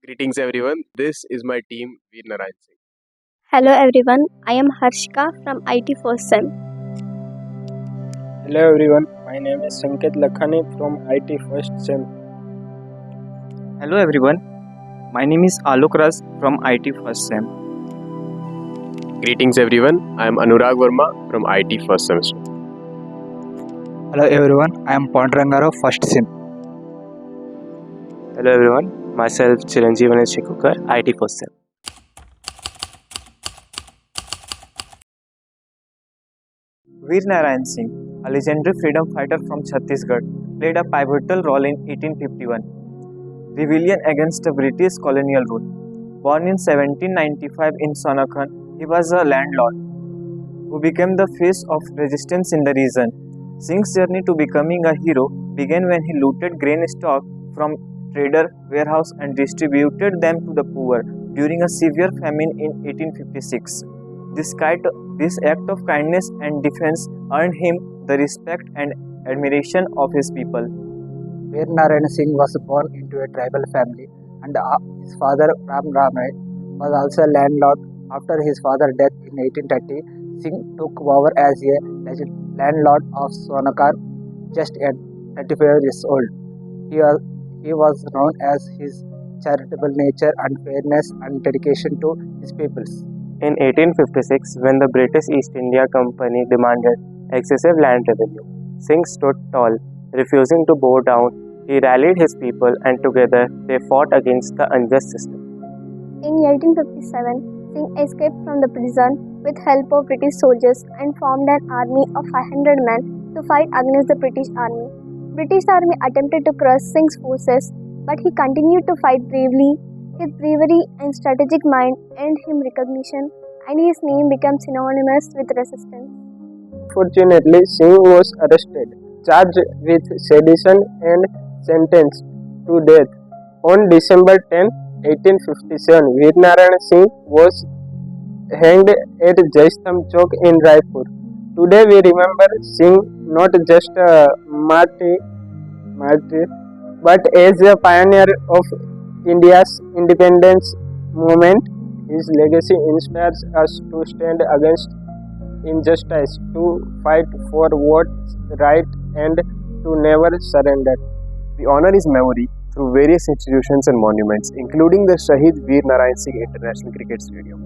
Greetings everyone, this is my team Veer Narayan Singh. Hello everyone, I am Harshika from IT First Sem. Hello everyone, my name is Sanket Lakhani from IT First Sem. Hello everyone, my name is Alok Raj from IT First Sem. Greetings everyone, I am Anurag Verma from IT First Semester. Hello everyone, I am Pandu Ranga Rao, First Sem. Hello everyone, myself Chiranjeev and Shekokar, IT First Sem. Veer Narayan Singh, a legendary freedom fighter from Chhattisgarh, played a pivotal role in 1851 rebellion against the British colonial rule. Born in 1795 in Sonakhan, he was a landlord who became the face of resistance in the region. Singh's journey to becoming a hero began when he looted grain stock from trader warehouse and distributed them to the poor during a severe famine in 1856. This act of kindness and defense earned him the respect and admiration of his people. Veer Narayan Singh was born into a tribal family and his father Ram Ramay was also a landlord. After his father's death in 1830, Singh took over as a landlord of Sonakar just at 35 years old. He was known as his charitable nature and fairness and dedication to his peoples. In 1856, when the British East India Company demanded excessive land revenue, Singh stood tall, refusing to bow down. He rallied his people and together they fought against the unjust system. In 1857, Singh escaped from the prison with help of British soldiers and formed an army of 500 men to fight against the British army. British army attempted to crush Singh's forces, but he continued to fight bravely. His bravery and strategic mind earned him recognition, and his name became synonymous with resistance. Fortunately, Singh was arrested, charged with sedition and sentenced to death. On December 10, 1857, Veer Narayan Singh was hanged at Jaistambh Chowk in Raipur. Today we remember Singh not just a martyr, but as a pioneer of India's independence movement. His legacy inspires us to stand against injustice, to fight for what's right, and to never surrender. We honor his memory through various institutions and monuments, including the Shahid Veer Narayan Singh International Cricket Stadium.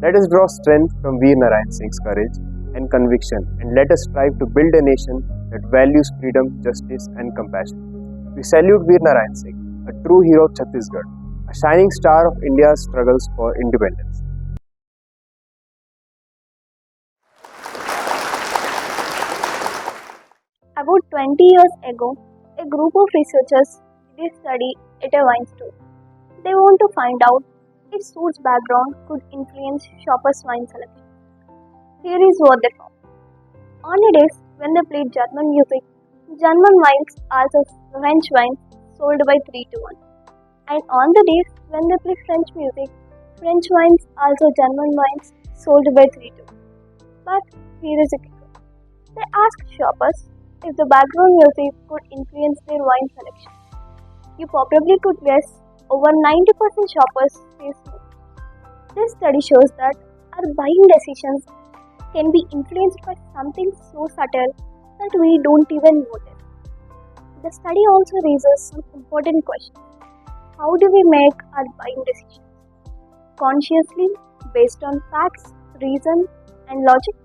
Let us draw strength from Veer Narayan Singh's courage and conviction, and let us strive to build a nation that values freedom, justice, and compassion. We salute Veer Narayan Singh, a true hero of Chhattisgarh, a shining star of India's struggles for independence. About 20 years ago, a group of researchers did a study at a wine store. They want to find out if Sood's background could influence shoppers' wine selection. Here is what they found. On the days when they played German music, German wines also French wines sold by 3 to 1. And on the days when they play French music, French wines also German wines sold by 3 to 1. But here is a kicker. They asked shoppers if the background music could influence their wine selection. You probably could guess over 90% shoppers say no. This study shows that our buying decisions can be influenced by something so subtle that we don't even notice. The study also raises some important questions. How do we make our buying decisions? Consciously, based on facts, reason, and logic?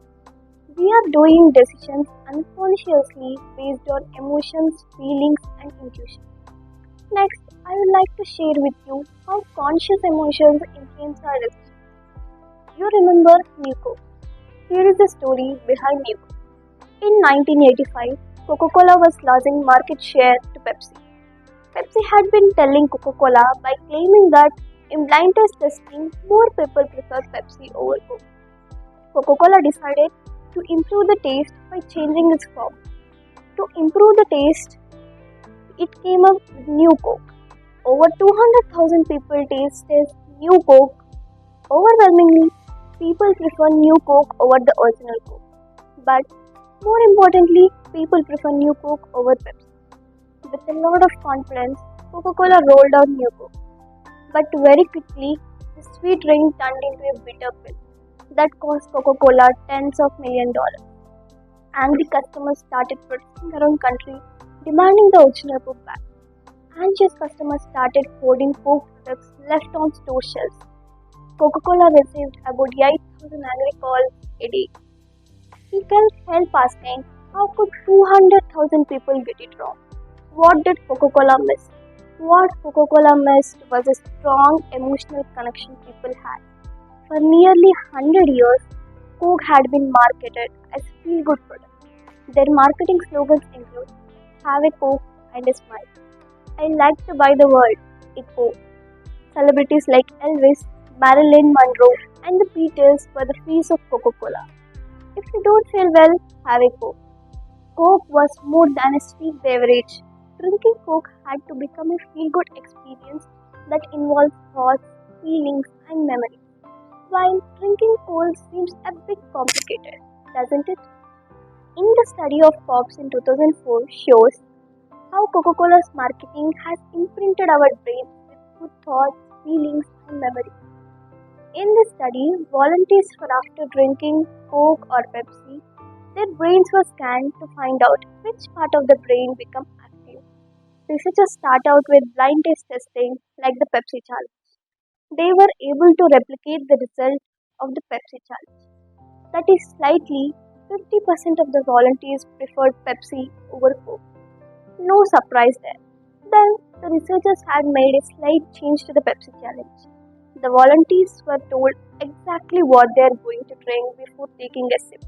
We are doing decisions unconsciously based on emotions, feelings, and intuition. Next, I would like to share with you how conscious emotions influence our decisions. You remember New Coke. Here is the story behind New Coke. In 1985, Coca-Cola was losing market share to Pepsi. Pepsi had been telling Coca-Cola by claiming that in blind test testing, more people prefer Pepsi over Coke. Coca-Cola decided to improve the taste by changing its form. To improve the taste, it came up with New Coke. Over 200,000 people tasted New Coke. Overwhelmingly, people prefer New Coke over the original Coke. But more importantly, people prefer New Coke over Pepsi. With a lot of confidence, Coca-Cola rolled out New Coke. But very quickly, the sweet drink turned into a bitter pill that cost Coca-Cola tens of million dollars. Angry customers started protesting around country, demanding the original Coke back. Anxious customers started hoarding Coke products left on store shelves. Coca-Cola received about 8,000 angry calls a day. People help asking, how could 200,000 people get it wrong? What did Coca-Cola miss? What Coca-Cola missed was a strong emotional connection people had. For nearly 100 years, Coke had been marketed as a feel-good product. Their marketing slogans include "Have a Coke and a smile," "I like to buy the world," a Coke. Celebrities like Elvis, Marilyn Monroe, and the Beatles were the face of Coca-Cola. If you don't feel well, have a Coke. Coke was more than a sweet beverage. Drinking Coke had to become a feel-good experience that involves thoughts, feelings, and memories. While drinking cold seems a bit complicated, doesn't it? In the study of Pops in 2004 shows how Coca-Cola's marketing has imprinted our brains with good thoughts, feelings, and memories. In this study, volunteers for after drinking Coke or Pepsi, their brains were scanned to find out which part of the brain become active. Researchers start out with blind test testing like the Pepsi challenge. They were able to replicate the result of the Pepsi challenge. That is slightly 50% of the volunteers preferred Pepsi over Coke. No surprise there. Then the researchers had made a slight change to the Pepsi challenge. The volunteers were told exactly what they are going to drink before taking a sip.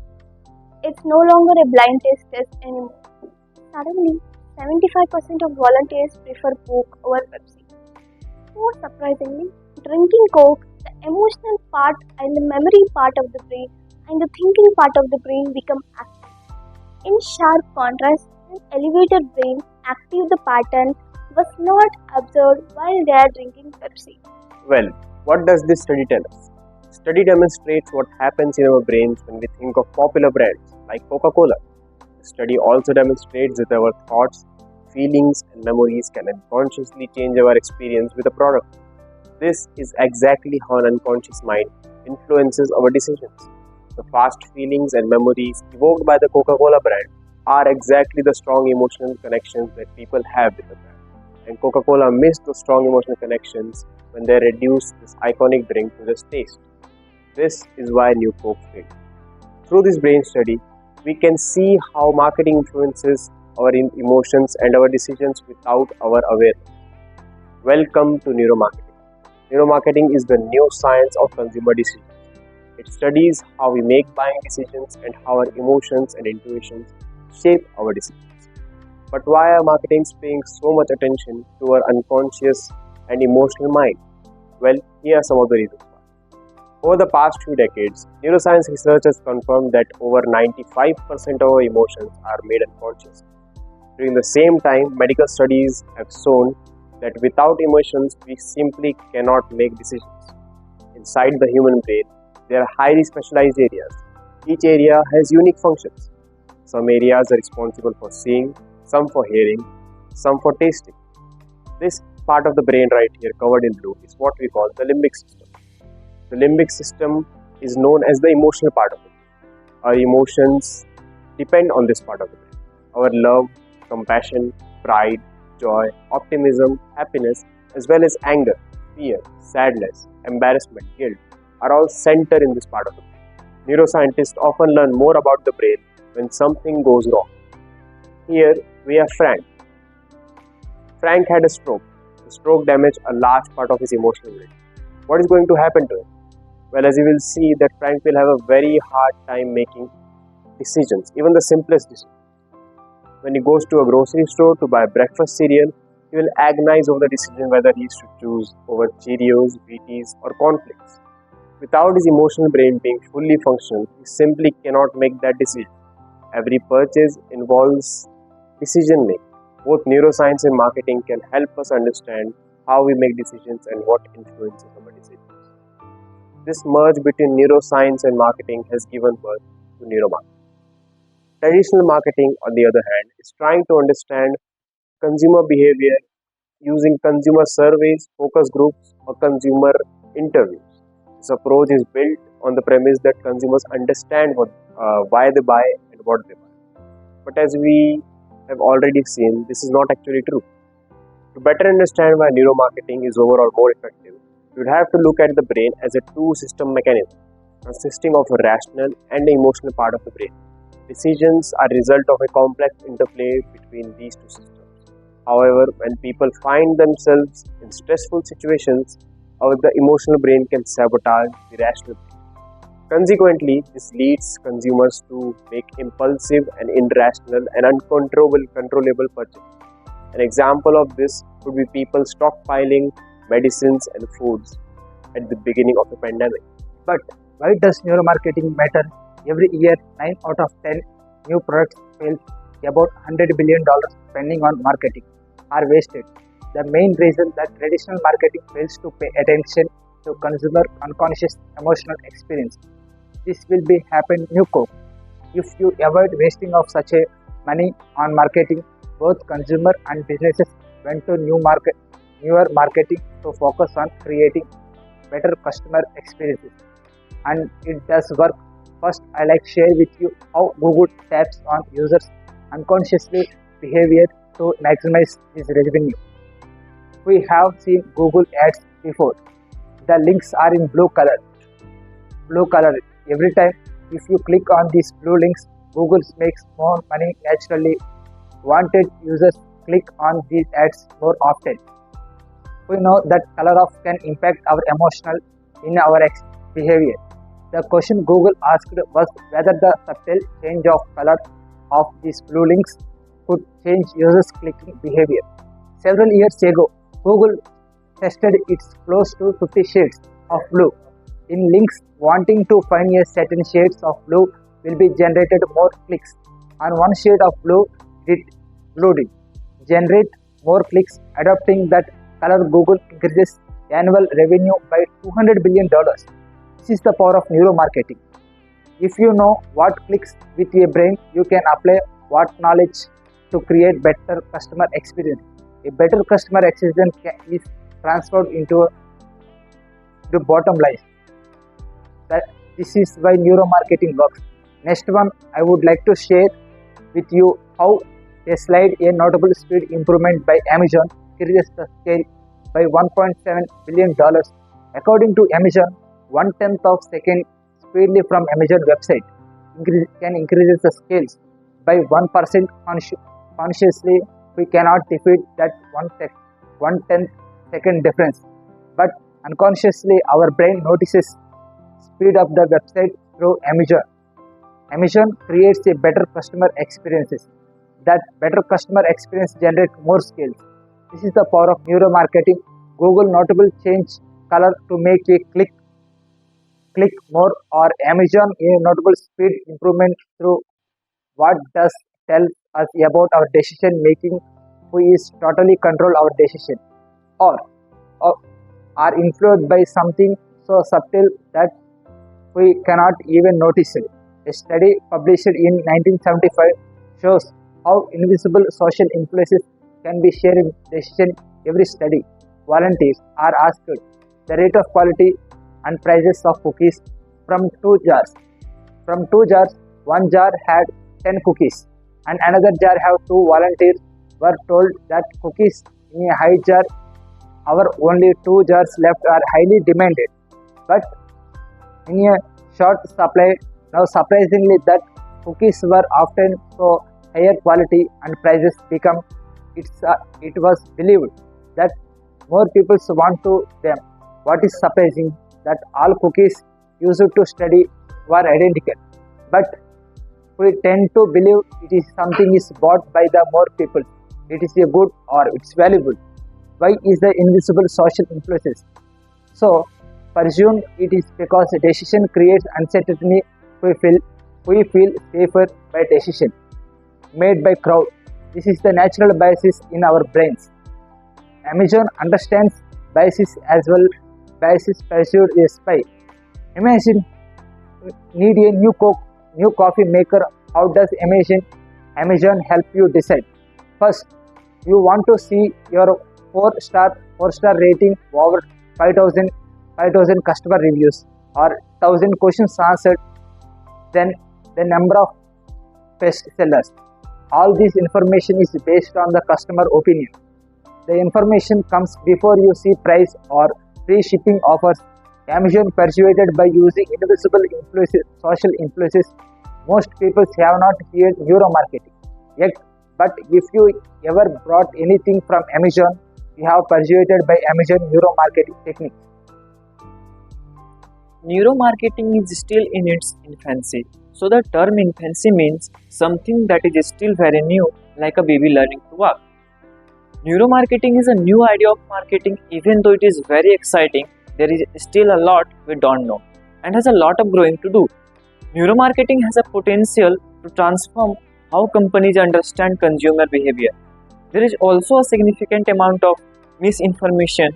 It's no longer a blind test anymore. Suddenly, 75% of volunteers prefer Coke over Pepsi. More surprisingly, drinking Coke, the emotional part and the memory part of the brain and the thinking part of the brain become active. In sharp contrast, an elevated brain active the pattern was not observed while they are drinking Pepsi. Well, what does this study tell us? Study demonstrates what happens in our brains when we think of popular brands like Coca-Cola. The study also demonstrates that our thoughts, feelings, and memories can unconsciously change our experience with a product. This is exactly how an unconscious mind influences our decisions. The fast feelings and memories evoked by the Coca-Cola brand are exactly the strong emotional connections that people have with the brand. And Coca-Cola missed those strong emotional connections when they reduced this iconic drink to just taste. This is why New Coke failed. Through this brain study, we can see how marketing influences our emotions and our decisions without our awareness. Welcome to Neuromarketing. Neuromarketing is the new science of consumer decisions. It studies how we make buying decisions and how our emotions and intuitions shape our decisions. But why are marketings paying so much attention to our unconscious and emotional mind? Well, here are some of the reasons why. Over the past few decades, neuroscience research has confirmed that over 95% of our emotions are made unconscious. During the same time, medical studies have shown that without emotions, we simply cannot make decisions. Inside the human brain, there are highly specialized areas. Each area has unique functions. Some areas are responsible for seeing, some for hearing, some for tasting. This part of the brain right here covered in blue is what we call the limbic system. The limbic system is known as the emotional part of the brain. Our emotions depend on this part of the brain. Our love, compassion, pride, joy, optimism, happiness, as well as anger, fear, sadness, embarrassment, guilt are all centered in this part of the brain. Neuroscientists often learn more about the brain when something goes wrong. Here we have Frank. Frank had a stroke. The stroke damaged a large part of his emotional brain. What is going to happen to him? Well, as you will see, that Frank will have a very hard time making decisions, even the simplest decisions. When he goes to a grocery store to buy breakfast cereal, he will agonize over the decision whether he should choose over Cheerios, Wheaties, or cornflakes. Without his emotional brain being fully functional, he simply cannot make that decision. Every purchase involves decision making. Both neuroscience and marketing can help us understand how we make decisions and what influences our decisions. This merge between neuroscience and marketing has given birth to neuromarketing. Traditional marketing, on the other hand, is trying to understand consumer behavior using consumer surveys, focus groups, or consumer interviews. This approach is built on the premise that consumers understand why they buy and what they buy. But as we have already seen, this is not actually true. To better understand why neuromarketing is overall more effective, you would have to look at the brain as a two-system mechanism consisting of a rational and an emotional part of the brain. Decisions are a result of a complex interplay between these two systems. However, when people find themselves in stressful situations, the emotional brain can sabotage the rational brain. Consequently, this leads consumers to make impulsive and irrational and uncontrollable purchases. An example of this would be people stockpiling medicines and foods at the beginning of the pandemic. But why does neuromarketing matter? Every year, 9 out of 10 new products fail. About $100 billion spending on marketing are wasted. The main reason that traditional marketing fails to pay attention to consumer unconscious emotional experience. This will be happen new coke. If you avoid wasting of such a money on marketing, both consumer and businesses went to newer marketing to focus on creating better customer experiences. And it does work. First, I like share with you how Google taps on users' unconsciously behavior to maximize this revenue. We have seen Google ads before. The links are in blue color. Every time if you click on these blue links, Google makes more money naturally. Wanted users click on these ads more often. We know that color of can impact our emotional in our behavior. The question Google asked was whether the subtle change of color of these blue links could change users' clicking behavior. Several years ago, Google tested its close to 50 shades of blue. In links wanting to find a certain shades of blue will be generated more clicks. On one shade of blue did generate more clicks. Adopting that color, Google increases annual revenue by $200 billion. This is the power of neuromarketing. If you know what clicks with your brain, you can apply what knowledge to create better customer experience. A better customer experience is transferred into the bottom line. This is why neuromarketing works. Next one, I would like to share with you how a slide a notable speed improvement by Amazon increases the scale by $1.7 billion. According to Amazon, 1/10 of second speedily from Amazon website can increase the scales by 1% consciously. We cannot defeat that 1/10 second difference, but unconsciously our brain notices speed of the website through Amazon. Amazon creates a better customer experiences. That better customer experience generates more scales. This is the power of neuromarketing. Google notable change color to make a click more, or Amazon a notable speed improvement through what does tell us about our decision making. We is totally control our decision or are influenced by something so subtle that we cannot even notice it. A study published in 1975 shows how invisible social influences can be shared in decision. Every study, volunteers are asked the rate of quality and prices of cookies from two jars. One jar had 10 cookies and another jar have 2. Volunteers were told that cookies in a high jar, our only 2 jars left, are highly demanded, but in a short supply. Now surprisingly, that cookies were often so higher quality and prices become. It was believed that more people want to them. What is surprising that all cookies used to study were identical, but we tend to believe it is something is bought by the more people. It is a good or it's valuable. Why is the invisible social influences? So presume it is because a decision creates uncertainty. We feel safer by decision made by crowd. This is the natural biases in our brains. Amazon understands biases as well. Biases pursued a spy. Imagine need a new coffee maker. How does Amazon help you decide? First, you want to see your 4-star rating, over 5,000 customer reviews, or 1,000 questions answered, then the number of best sellers. All this information is based on the customer opinion. The information comes before you see price or free shipping offers. Amazon persuaded by using invisible influences, social influences. Most people have not heard neuromarketing yet, but if you ever bought anything from Amazon, you have persuaded by Amazon neuromarketing technique. Neuromarketing is still in its infancy. So the term infancy means something that is still very new, like a baby learning to walk. Neuromarketing is a new idea of marketing. Even though it is very exciting, there is still a lot we don't know and has a lot of growing to do. Neuromarketing has a potential to transform how companies understand consumer behavior. There is also a significant amount of misinformation.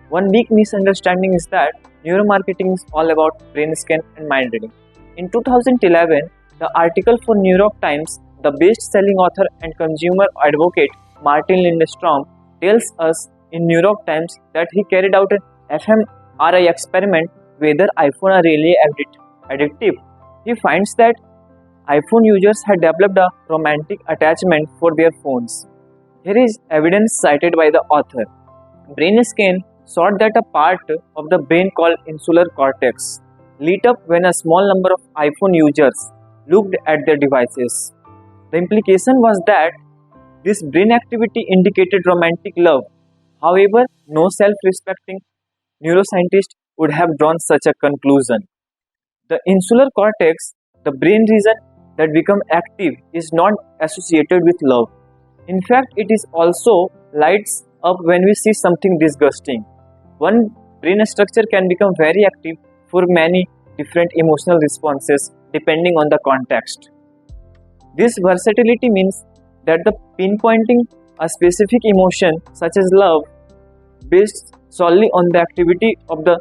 One big misunderstanding is that neuromarketing is all about brain scan and mind reading. In 2011, the article for New York Times, the best-selling author and consumer advocate Martin Lindstrom tells us in New York Times that he carried out an fMRI experiment whether iPhone are really addictive. He finds that iPhone users had developed a romantic attachment for their phones. Here is evidence cited by the author. Brain scan showed that a part of the brain called insular cortex lit up when a small number of iPhone users looked at their devices. The implication was that this brain activity indicated romantic love. However, no self-respecting neuroscientist would have drawn such a conclusion. The insular cortex, the brain region that becomes active, is not associated with love. In fact, it is also lights up when we see something disgusting. One brain structure can become very active for many different emotional responses depending on the context. This versatility means that the pinpointing a specific emotion such as love based solely on the activity of the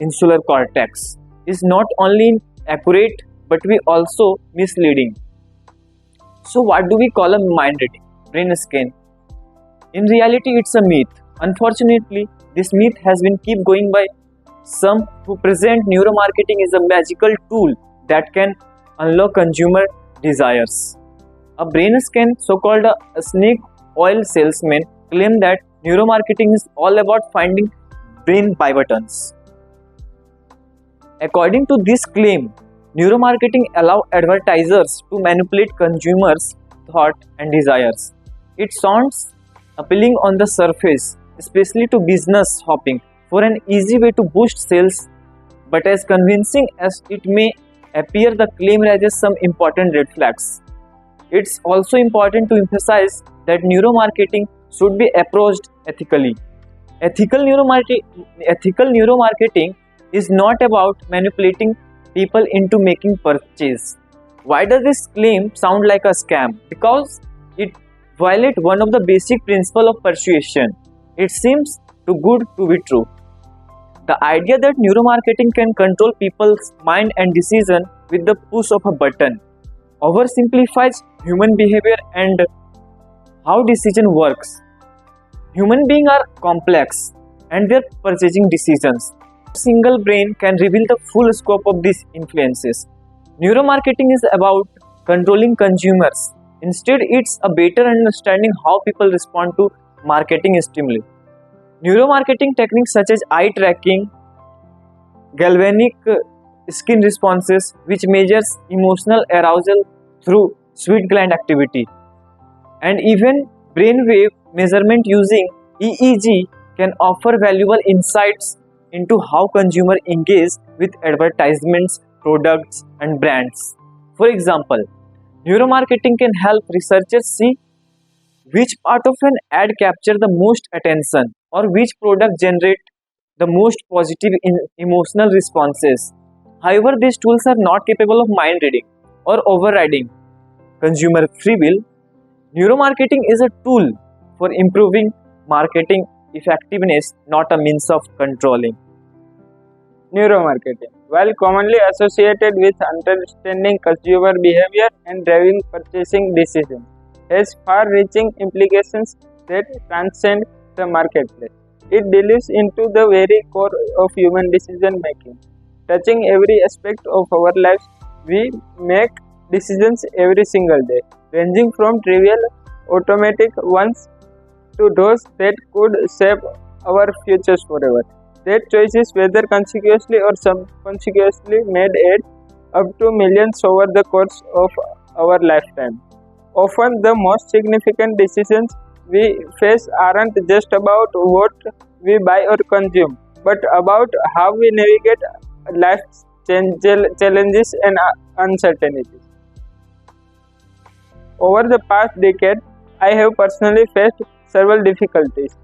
insular cortex is not only inaccurate but also misleading. So what do we call a mind reading, brain scan? In reality, it's a myth. Unfortunately, this myth has been kept going by some who present neuromarketing as a magical tool that can unlock consumer desires. A brain scan, so-called a snake oil salesman, claimed that neuromarketing is all about finding brain buttons. According to this claim, neuromarketing allows advertisers to manipulate consumers' thoughts and desires. It sounds appealing on the surface, especially to business hopping, for an easy way to boost sales, but as convincing as it may appear, the claim raises some important red flags. It's also important to emphasize that neuromarketing should be approached ethically. Ethical neuromarketing is not about manipulating people into making purchase. Why does this claim sound like a scam? Because it violates one of the basic principles of persuasion. It seems too good to be true. The idea that neuromarketing can control people's mind and decision with the push of a button oversimplifies human behavior and how decision works. Human beings are complex and their purchasing decisions. A single brain can reveal the full scope of these influences. Neuromarketing is about controlling consumers. Instead, it's a better understanding how people respond to marketing stimuli. Neuromarketing techniques such as eye tracking, galvanic skin responses, which measures emotional arousal through sweat gland activity, and even brainwave measurement using EEG can offer valuable insights into how consumers engage with advertisements, products, and brands. For example, neuromarketing can help researchers see which part of an ad capture the most attention or which product generate the most positive emotional responses. However, these tools are not capable of mind reading or overriding consumer free will. Neuromarketing is a tool for improving marketing effectiveness, not a means of controlling. Neuromarketing, while commonly associated with understanding consumer behavior and driving purchasing decisions, has far-reaching implications that transcend the marketplace. It delves into the very core of human decision making, touching every aspect of our lives. We make decisions every single day, ranging from trivial automatic ones to those that could shape our futures forever. That choices, whether consciously or subconsciously, made add up to millions over the course of our lifetime. Often, the most significant decisions we face aren't just about what we buy or consume, but about how we navigate life's challenges and uncertainties. Over the past decade, I have personally faced several difficulties,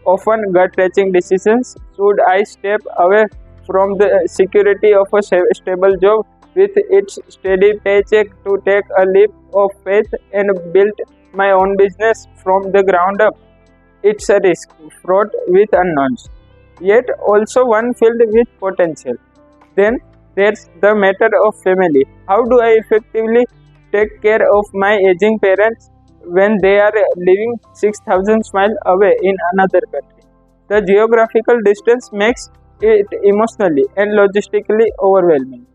often gut-wrenching decisions. Should I step away from the security of a stable job with its steady paycheck to take a leap of faith and build my own business from the ground up? It's a risk fraught with unknowns, yet also one filled with potential. Then there's the matter of family. How do I effectively take care of my aging parents when they are living 6,000 miles away in another country? The geographical distance makes it emotionally and logistically overwhelming.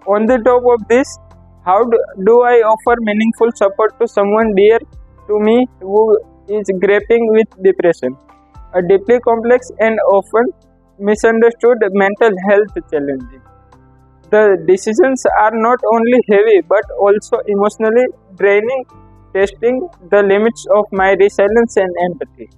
On the top of this, how do I offer meaningful support to someone dear to me who is grappling with depression, a deeply complex and often misunderstood mental health challenge? The decisions are not only heavy but also emotionally draining, testing the limits of my resilience and empathy.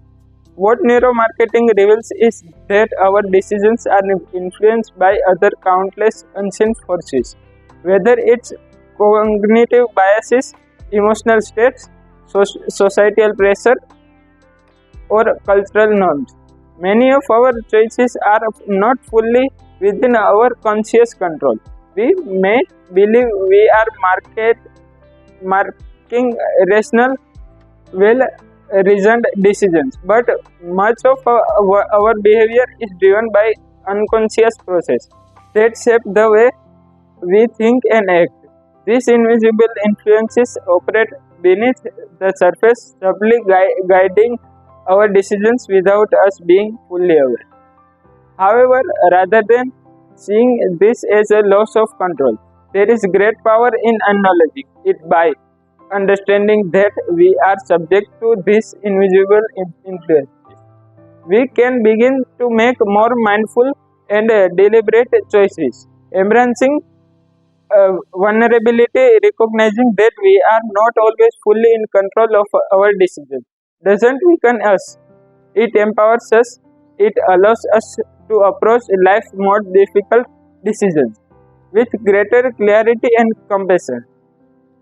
What neuromarketing reveals is that our decisions are influenced by other countless unseen forces, whether it's cognitive biases, emotional states, societal pressure, or cultural norms. Many of our choices are not fully within our conscious control. We may believe we are making rational, well-reasoned decisions, but much of our behavior is driven by unconscious process that shape the way we think and act. These invisible influences operate beneath the surface, subtly guiding our decisions without us being fully aware. However, rather than seeing this as a loss of control, there is great power in acknowledging it. By understanding that we are subject to these invisible influences, we can begin to make more mindful and deliberate choices, embracing vulnerability, recognizing that we are not always fully in control of our decisions. Doesn't weaken us, it empowers us. It allows us to approach life's more difficult decisions with greater clarity and compassion,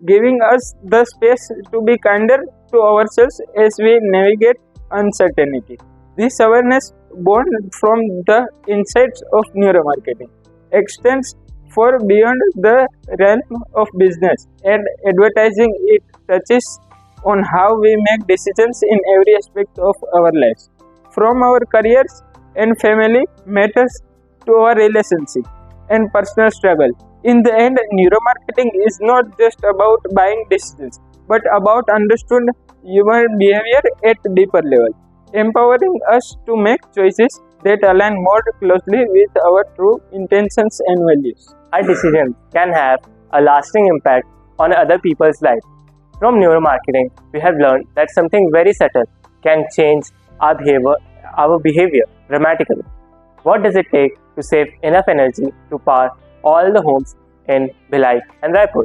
giving us the space to be kinder to ourselves as we navigate uncertainty. This awareness, born from the insights of neuromarketing, extends far beyond the realm of business and advertising. It touches on how we make decisions in every aspect of our lives, from our careers and family matters to our relationship and personal struggle. In the end, neuromarketing is not just about buying decisions, but about understanding human behavior at a deeper level, empowering us to make choices that align more closely with our true intentions and values. Our decisions can have a lasting impact on other people's lives. From neuromarketing, we have learned that something very subtle can change our behavior dramatically. What does it take to save enough energy to power all the homes in Bhilai and Raipur?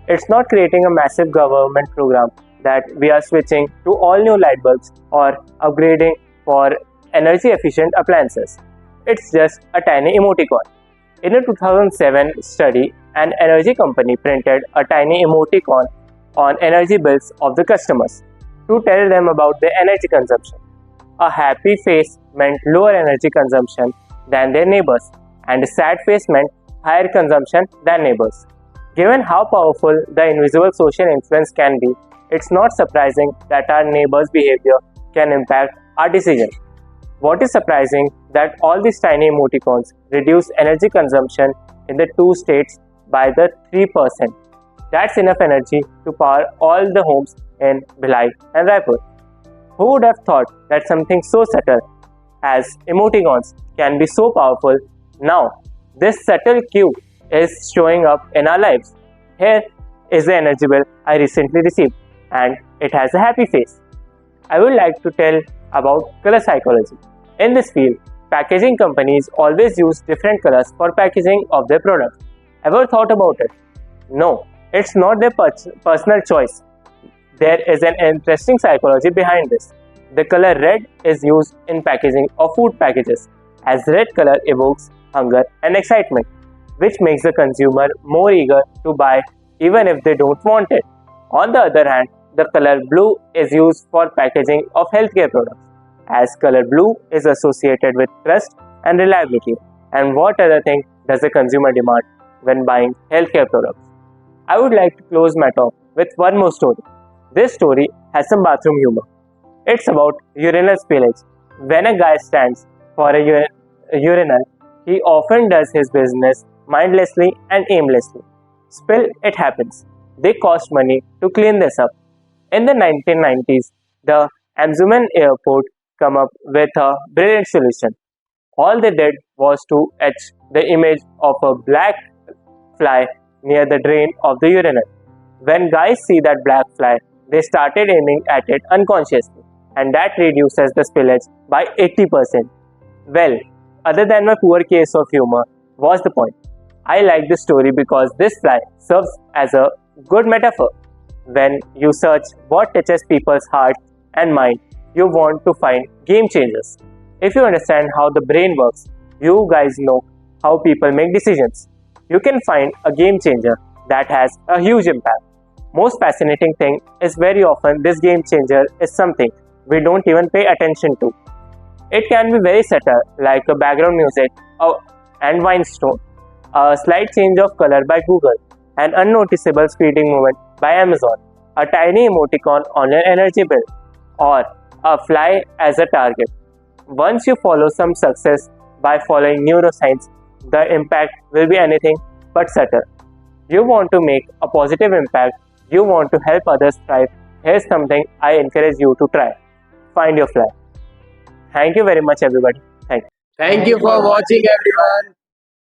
It's not creating a massive government program that we are switching to all new light bulbs or upgrading for energy efficient appliances. It's just a tiny emoticon. In a 2007 study, an energy company printed a tiny emoticon on energy bills of the customers to tell them about their energy consumption. A happy face meant lower energy consumption than their neighbors, and a sad face meant higher consumption than neighbors. Given how powerful the invisible social influence can be, it's not surprising that our neighbors' behavior can impact our decisions. What is surprising that all these tiny emoticons reduce energy consumption in the two states by the 3%. That's enough energy to power all the homes in Bhilai and Raipur. Who would have thought that something so subtle as emoticons can be so powerful? Now, this subtle cue is showing up in our lives. Here is the energy bill I recently received, and it has a happy face. I would like to tell about color psychology. In this field, packaging companies always use different colors for packaging of their products. Ever thought about it? No, it's not their personal choice. There is an interesting psychology behind this. The color red is used in packaging of food packages, as red color evokes hunger and excitement, which makes the consumer more eager to buy even if they don't want it. On the other hand, the color blue is used for packaging of healthcare products, as color blue is associated with trust and reliability. And what other thing does the consumer demand when buying healthcare products? I would like to close my talk with one more story. This story has some bathroom humor. It's about urinal spillage. When a guy stands for a urinal, he often does his business mindlessly and aimlessly. Spill, it happens. They cost money to clean this up. In the 1990s, the Amzuman airport came up with a brilliant solution. All they did was to etch the image of a black fly near the drain of the urinal. When guys see that black fly, they started aiming at it unconsciously, and that reduces the spillage by 80%. Well, other than my poor case of humor, what's the point? I like this story because this fly serves as a good metaphor. When you search what touches people's heart and mind, you want to find game changers. If you understand how the brain works, you guys know how people make decisions. You can find a game changer that has a huge impact. Most fascinating thing is very often this game changer is something we don't even pay attention to. It can be very subtle, like a background music and Winestone, a slight change of color by Google, an unnoticeable speeding movement by Amazon, a tiny emoticon on your energy bill, or a fly as a target. Once you follow some success by following neuroscience, the impact will be anything but subtle. You want to make a positive impact, you want to help others thrive. Here's something I encourage you to try. Find your fly. Thank you very much, everybody. Thank you. Thank you for watching, everyone.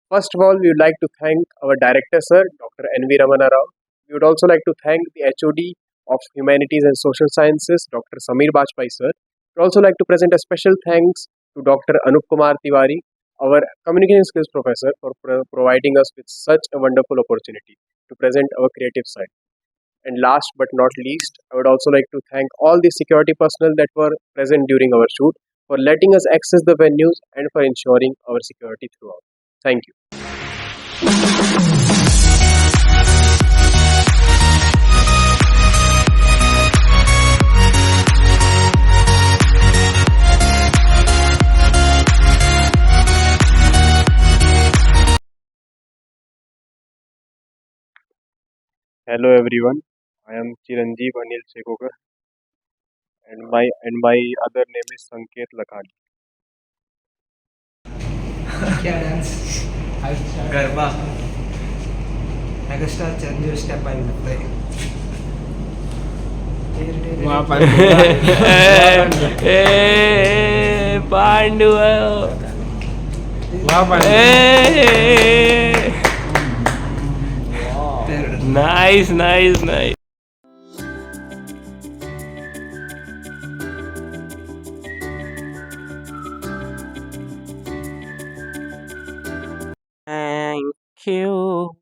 First of all, we would like to thank our director, sir, Dr. N.V. Ramana Rao. We would also like to thank the HOD of Humanities and Social Sciences, Dr. Samir Bajpai, sir. We would also like to present a special thanks to Dr. Anup Kumar Tiwari, our communication skills professor, for providing us with such a wonderful opportunity to present our creative side. And last but not least, I would also like to thank all the security personnel that were present during our shoot for letting us access the venues and for ensuring our security throughout. Thank you. Hello everyone. I am Chiranjeev Anil Shekokar, and my other name is Sanket Lakhani. क्या dance garba megastar चिरंजीव step आने लगता है Pandu Nice. Thank you.